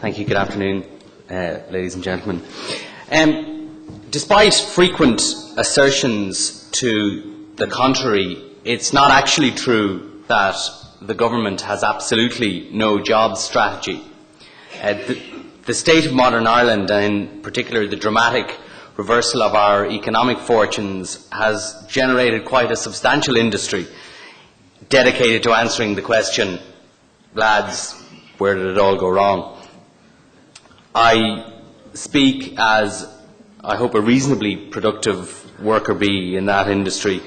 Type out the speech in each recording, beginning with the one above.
Thank you. Good afternoon, ladies and gentlemen. Despite frequent assertions to the contrary, it's not actually true that the government has absolutely no jobs strategy. The state of modern Ireland, and in particular the dramatic reversal of our economic fortunes, has generated quite a substantial industry dedicated to answering the question, lads, where did it all go wrong? I speak as, I hope, a reasonably productive worker bee in that industry,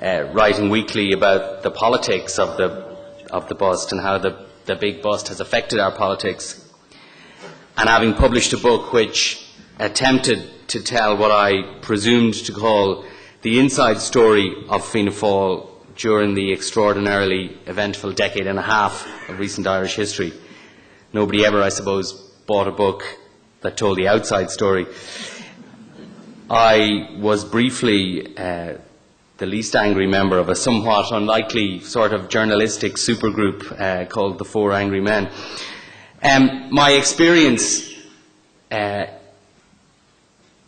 writing weekly about the politics of the bust and how the big bust has affected our politics, and having published a book which attempted to tell what I presumed to call the inside story of Fianna Fáil during the extraordinarily eventful decade and a half of recent Irish history. Nobody ever, I suppose, bought a book that told the outside story. I was briefly the least angry member of a somewhat unlikely sort of journalistic supergroup called the Four Angry Men. My experience in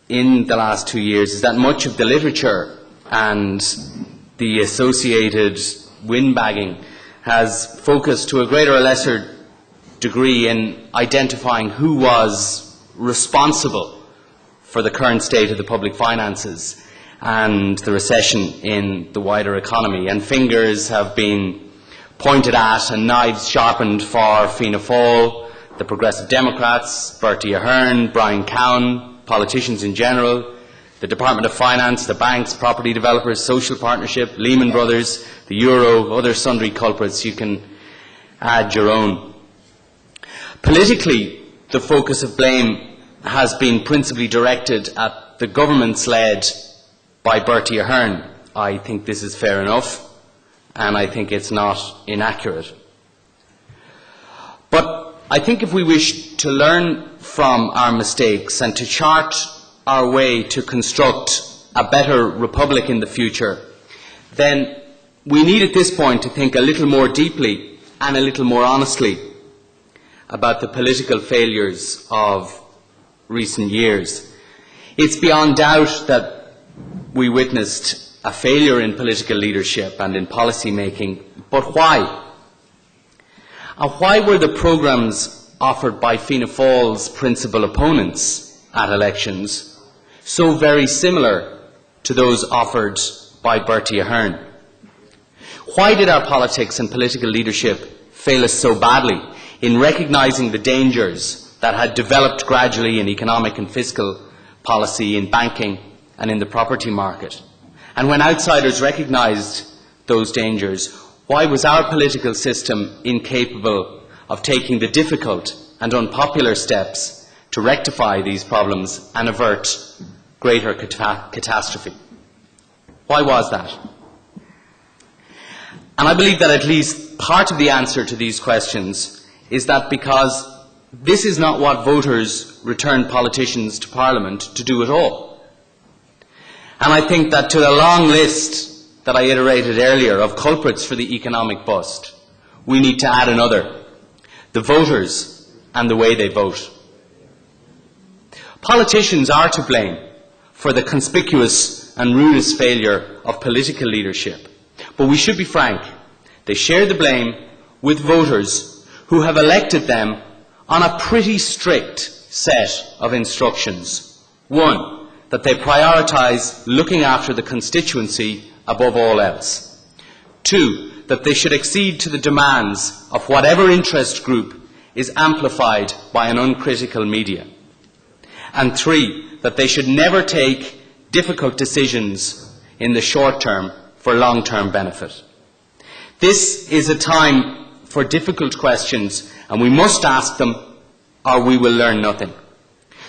the last 2 years is that much of the literature and the associated windbagging has focused to a greater or lesser degree in identifying who was responsible for the current state of the public finances and the recession in the wider economy. And fingers have been pointed at and knives sharpened for Fianna Fáil, the Progressive Democrats, Bertie Ahern, Brian Cowan, politicians in general, the Department of Finance, the banks, property developers, social partnership, Lehman Brothers, the Euro, other sundry culprits. You can add your own. Politically, the focus of blame has been principally directed at the governments led by Bertie Ahern. I think this is fair enough, and I think it's not inaccurate. But I think if we wish to learn from our mistakes and to chart our way to construct a better republic in the future, then we need at this point to think a little more deeply and a little more honestly about the political failures of recent years. It's beyond doubt that we witnessed a failure in political leadership and in policy making, but why? And why were the programmes offered by Fianna Fáil's principal opponents at elections so very similar to those offered by Bertie Ahern? Why did our politics and political leadership fail us so badly in recognising the dangers that had developed gradually in economic and fiscal policy, in banking and in the property market? And when outsiders recognised those dangers, why was our political system incapable of taking the difficult and unpopular steps to rectify these problems and avert greater catastrophe? Why was that? And I believe that at least part of the answer to these questions is that because this is not what voters returned politicians to Parliament to do at all. And I think that to the long list that I iterated earlier of culprits for the economic bust, we need to add another: the voters and the way they vote. Politicians are to blame for the conspicuous and ruinous failure of political leadership. But we should be frank, they share the blame with voters who have elected them on a pretty strict set of instructions. One, that they prioritise looking after the constituency above all else. Two, that they should accede to the demands of whatever interest group is amplified by an uncritical media. And three, that they should never take difficult decisions in the short term for long-term benefit. This is a time for difficult questions, and we must ask them or we will learn nothing.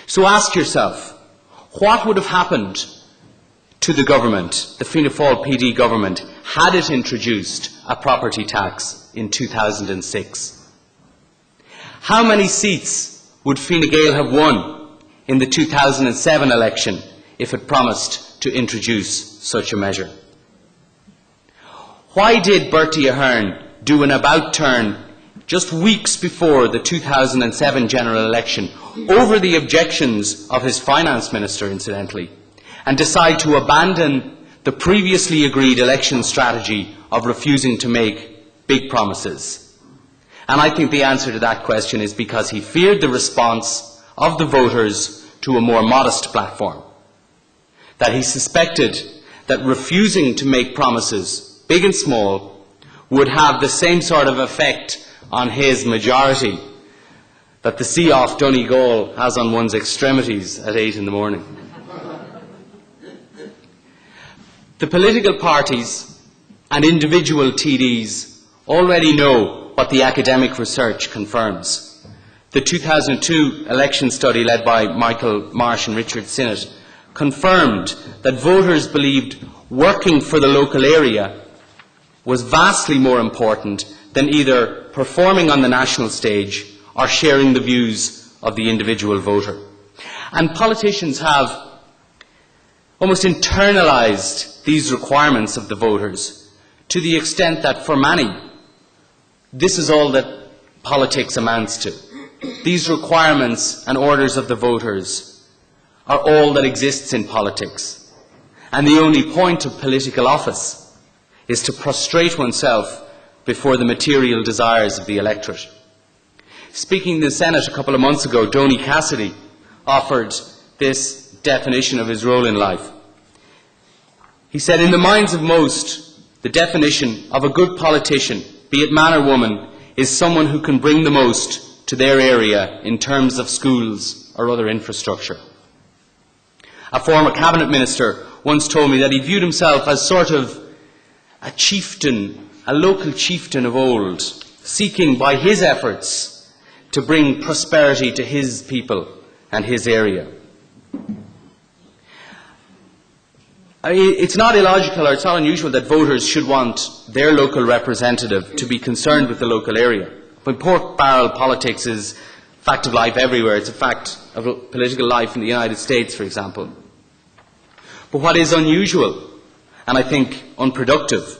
So ask yourself, what would have happened to the government, the Fianna Fáil PD government, had it introduced a property tax in 2006? How many seats would Fine Gael have won in the 2007 election if it promised to introduce such a measure? Why did Bertie Ahern do an about-turn just weeks before the 2007 general election, over the objections of his finance minister, incidentally, and decide to abandon the previously agreed election strategy of refusing to make big promises? And I think the answer to that question is because he feared the response of the voters to a more modest platform. That he suspected that refusing to make promises, big and small, would have the same sort of effect on his majority that the sea off Donegal has on one's extremities at 8 in the morning. The political parties and individual TDs already know what the academic research confirms. The 2002 election study led by Michael Marsh and Richard Sinnott confirmed that voters believed working for the local area was vastly more important than either performing on the national stage or sharing the views of the individual voter. And politicians have almost internalized these requirements of the voters to the extent that for many, this is all that politics amounts to. These requirements and orders of the voters are all that exists in politics. And the only point of political office is to prostrate oneself before the material desires of the electorate. Speaking in the Senate a couple of months ago, Donny Cassidy offered this definition of his role in life. He said, "In the minds of most, the definition of a good politician, be it man or woman, is someone who can bring the most to their area in terms of schools or other infrastructure." A former cabinet minister once told me that he viewed himself as sort of a chieftain, a local chieftain of old, seeking by his efforts to bring prosperity to his people and his area. It's not illogical or it's not unusual that voters should want their local representative to be concerned with the local area. When pork barrel politics is a fact of life everywhere, it's a fact of political life in the United States, for example. But what is unusual, and I think unproductive,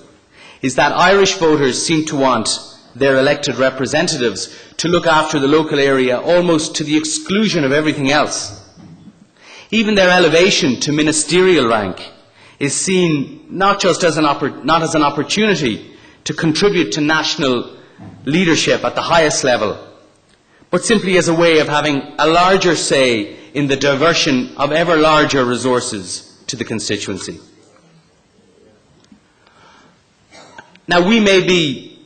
is that Irish voters seem to want their elected representatives to look after the local area almost to the exclusion of everything else. Even their elevation to ministerial rank is seen not just as not as an opportunity to contribute to national leadership at the highest level, but simply as a way of having a larger say in the diversion of ever larger resources to the constituency. Now, we may be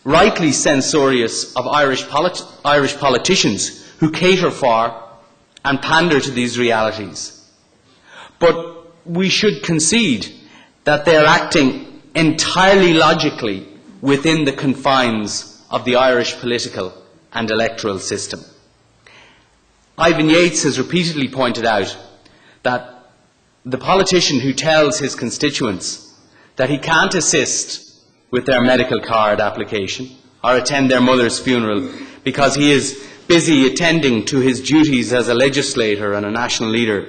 rightly censorious of Irish politicians who cater for and pander to these realities, but we should concede that they are acting entirely logically within the confines of the Irish political and electoral system. Ivan Yates has repeatedly pointed out that the politician who tells his constituents that he can't assist with their medical card application or attend their mother's funeral because he is busy attending to his duties as a legislator and a national leader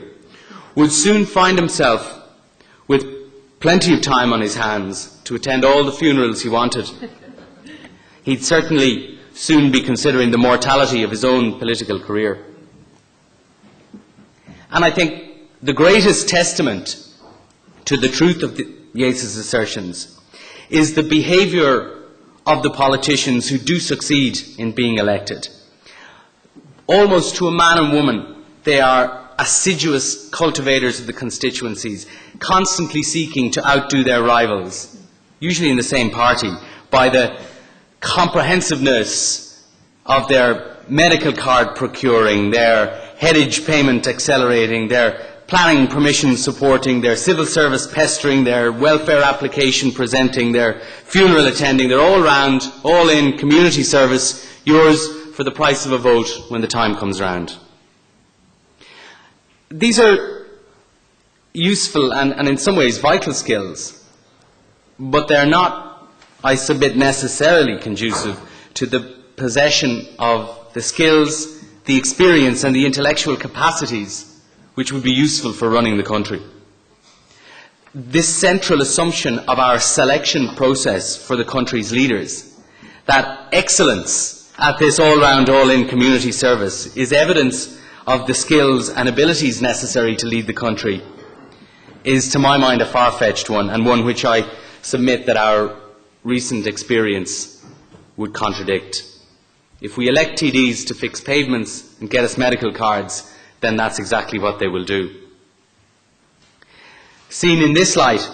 would soon find himself with plenty of time on his hands to attend all the funerals he wanted. He'd certainly soon be considering the mortality of his own political career. And I think the greatest testament to the truth of Yates's assertions is the behaviour of the politicians who do succeed in being elected. Almost to a man and woman, they are assiduous cultivators of the constituencies, constantly seeking to outdo their rivals, usually in the same party, by the comprehensiveness of their medical card procuring, their headage payment accelerating, their planning permission supporting, their civil service pestering, their welfare application presenting, their funeral attending, their all-round, all-in community service, yours for the price of a vote when the time comes round. These are useful and in some ways vital skills, but they're not, I submit, necessarily conducive to the possession of the skills, the experience and the intellectual capacities which would be useful for running the country. This central assumption of our selection process for the country's leaders, that excellence at this all-round, all-in community service is evidence of the skills and abilities necessary to lead the country is, to my mind, a far-fetched one, and one which I submit that our recent experience would contradict. If we elect TDs to fix pavements and get us medical cards, then that's exactly what they will do. Seen in this light,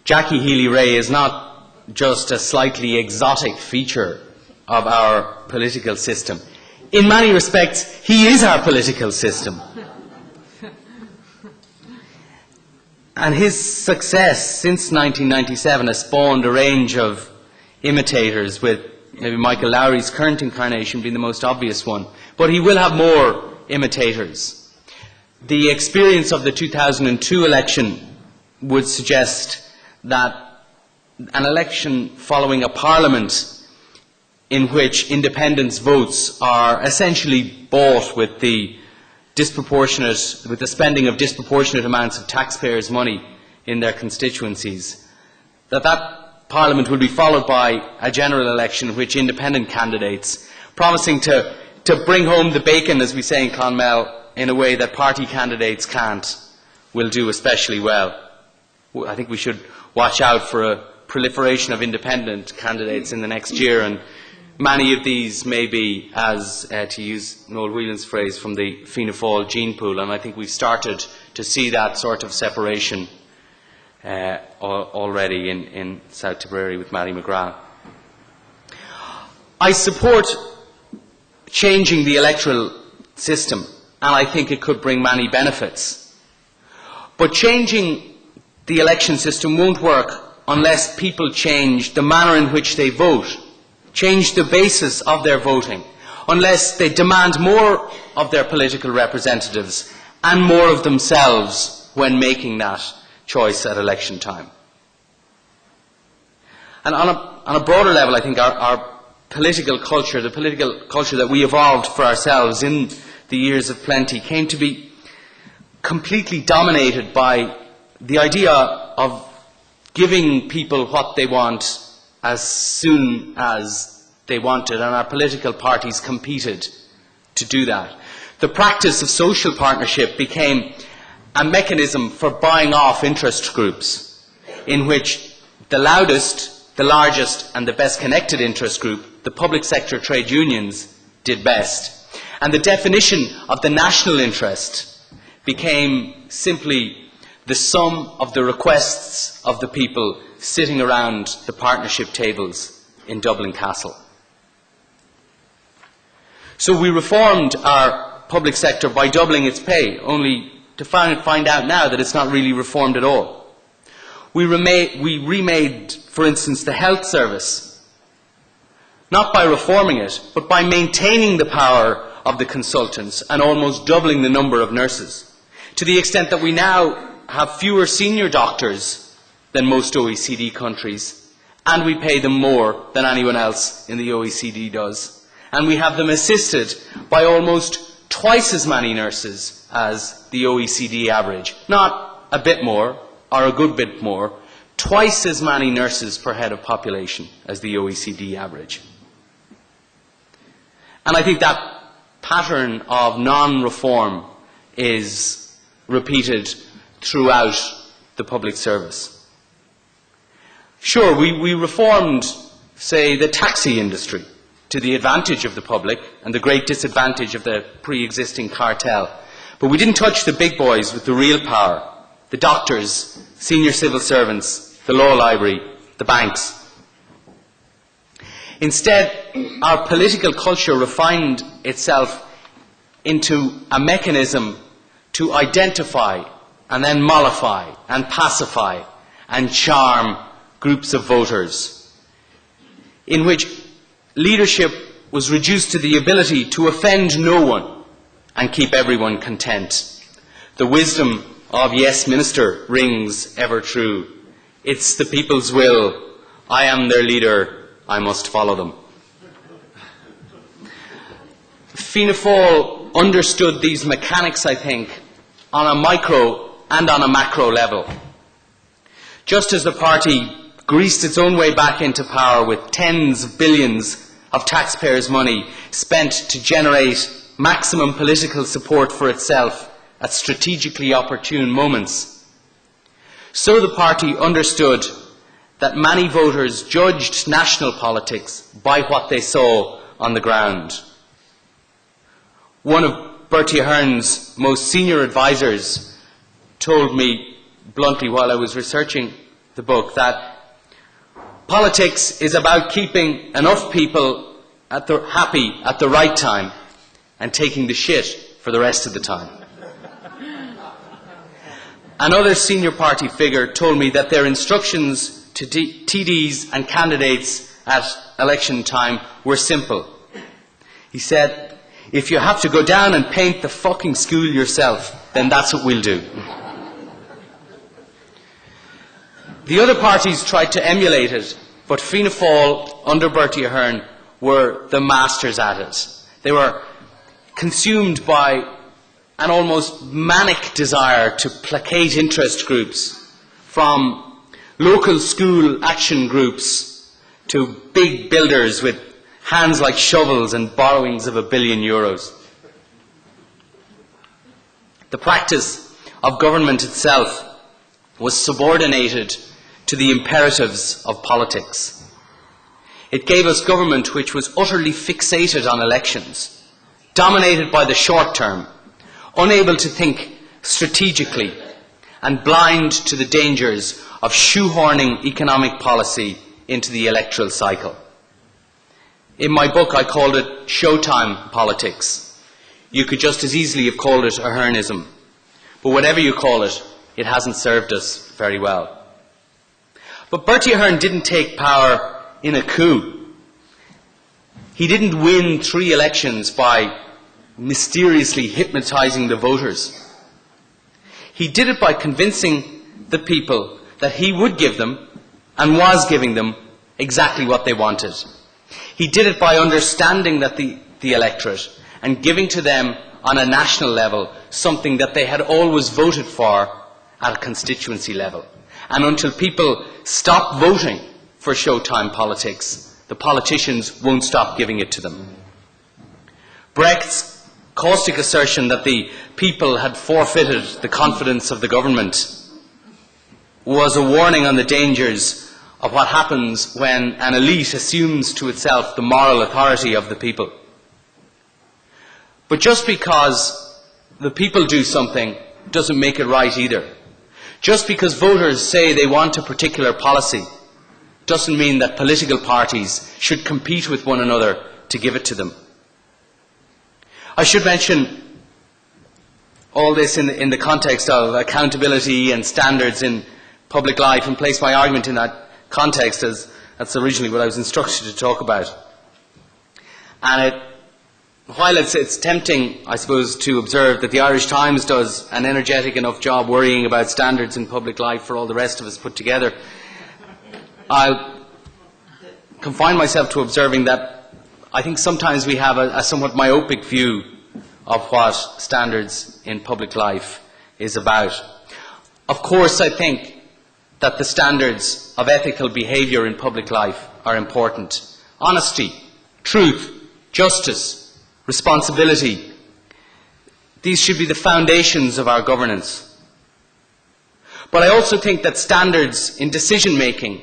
Jackie Healy-Rae is not just a slightly exotic feature of our political system. In many respects, he is our political system. And his success since 1997 has spawned a range of imitators, with maybe Michael Lowry's current incarnation being the most obvious one. But he will have more imitators. The experience of the 2002 election would suggest that an election following a parliament in which independence votes are essentially bought with the spending of disproportionate amounts of taxpayers' money in their constituencies, that parliament will be followed by a general election in which independent candidates, promising to bring home the bacon, as we say in Clonmel, in a way that party candidates can't, will do especially well. I think we should watch out for a proliferation of independent candidates in the next year, and many of these may be, as to use Noel Whelan's phrase, from the Fianna Fáil gene pool, and I think we've started to see that sort of separation already in South Tipperary with Matty McGrath. I support changing the electoral system, and I think it could bring many benefits. But changing the election system won't work unless people change the manner in which they vote, change the basis of their voting, unless they demand more of their political representatives and more of themselves when making that choice at election time. And on a broader level, I think our political culture, the political culture that we evolved for ourselves in the years of plenty, came to be completely dominated by the idea of giving people what they want as soon as they wanted, and our political parties competed to do that. The practice of social partnership became a mechanism for buying off interest groups, in which the loudest, the largest and the best connected interest group, the public sector trade unions, did best. And the definition of the national interest became simply the sum of the requests of the people sitting around the partnership tables in Dublin Castle. So we reformed our public sector by doubling its pay, only to find out now that it's not really reformed at all. We remade, for instance, the health service, not by reforming it, but by maintaining the power of the consultants and almost doubling the number of nurses, to the extent that we now have fewer senior doctors than most OECD countries, and we pay them more than anyone else in the OECD does. And we have them assisted by almost twice as many nurses as the OECD average. Not a bit more, or a good bit more, twice as many nurses per head of population as the OECD average. And I think that pattern of non-reform is repeated throughout the public service. Sure, we reformed, say, the taxi industry to the advantage of the public and the great disadvantage of the pre-existing cartel. But we didn't touch the big boys with the real power, the doctors, senior civil servants, the law library, the banks. Instead, our political culture refined itself into a mechanism to identify and then mollify and pacify and charm groups of voters, in which leadership was reduced to the ability to offend no one and keep everyone content. The wisdom of "Yes, Minister" rings ever true. It's the people's will. I am their leader. I must follow them. Fianna Fáil understood these mechanics, I think, on a micro and on a macro level. Just as the party greased its own way back into power with tens of billions of taxpayers' money spent to generate maximum political support for itself at strategically opportune moments. So the party understood that many voters judged national politics by what they saw on the ground. One of Bertie Ahern's most senior advisors told me bluntly while I was researching the book that politics is about keeping enough people happy at the right time and taking the shit for the rest of the time. Another senior party figure told me that their instructions to TDs and candidates at election time were simple. He said, if you have to go down and paint the fucking school yourself, then that's what we'll do. The other parties tried to emulate it, but Fianna Fáil, under Bertie Ahern, were the masters at it. They were consumed by an almost manic desire to placate interest groups, from local school action groups to big builders with hands like shovels and borrowings of €1 billion. The practice of government itself was subordinated to the imperatives of politics. It gave us government which was utterly fixated on elections, dominated by the short term, unable to think strategically, and blind to the dangers of shoehorning economic policy into the electoral cycle. In my book, I called it showtime politics. You could just as easily have called it Ahernism. But whatever you call it, it hasn't served us very well. But Bertie Ahern didn't take power in a coup. He didn't win 3 elections by mysteriously hypnotizing the voters. He did it by convincing the people that he would give them, and was giving them, exactly what they wanted. He did it by understanding that the electorate and giving to them on a national level something that they had always voted for at a constituency level. And until people stop voting for showtime politics, the politicians won't stop giving it to them. Brecht's caustic assertion that the people had forfeited the confidence of the government was a warning on the dangers of what happens when an elite assumes to itself the moral authority of the people. But just because the people do something doesn't make it right either. Just because voters say they want a particular policy doesn't mean that political parties should compete with one another to give it to them. I should mention all this in the context of accountability and standards in public life, and place my argument in that context, as that's originally what I was instructed to talk about. And while it's tempting, I suppose, to observe that the Irish Times does an energetic enough job worrying about standards in public life for all the rest of us put together, I'll confine myself to observing that I think sometimes we have a somewhat myopic view of what standards in public life is about. Of course, I think that the standards of ethical behaviour in public life are important. Honesty, truth, justice, responsibility. These should be the foundations of our governance. But I also think that standards in decision making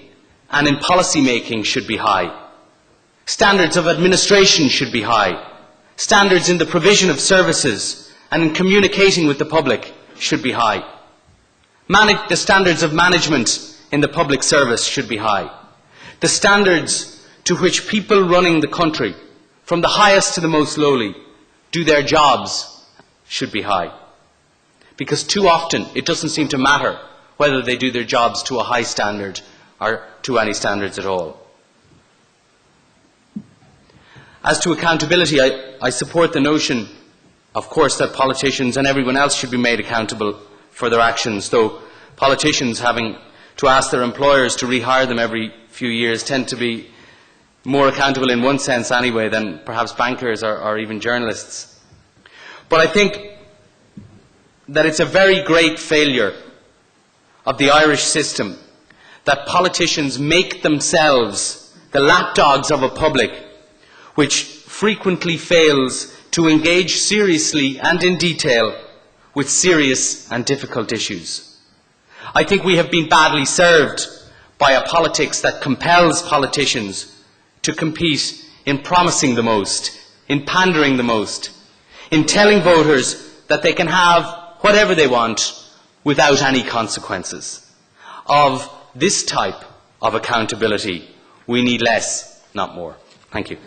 and in policy making should be high. Standards of administration should be high. Standards in the provision of services and in communicating with the public should be high. The standards of management in the public service should be high. The standards to which people running the country, from the highest to the most lowly, do their jobs should be high. Because too often it doesn't seem to matter whether they do their jobs to a high standard or to any standards at all. As to accountability, I support the notion, of course, that politicians and everyone else should be made accountable for their actions, though politicians having to ask their employers to rehire them every few years tend to be more accountable in one sense anyway than perhaps bankers or even journalists. But I think that it's a very great failure of the Irish system that politicians make themselves the lapdogs of a public which frequently fails to engage seriously and in detail with serious and difficult issues. I think we have been badly served by a politics that compels politicians to compete in promising the most, in pandering the most, in telling voters that they can have whatever they want without any consequences. Of this type of accountability, we need less, not more. Thank you.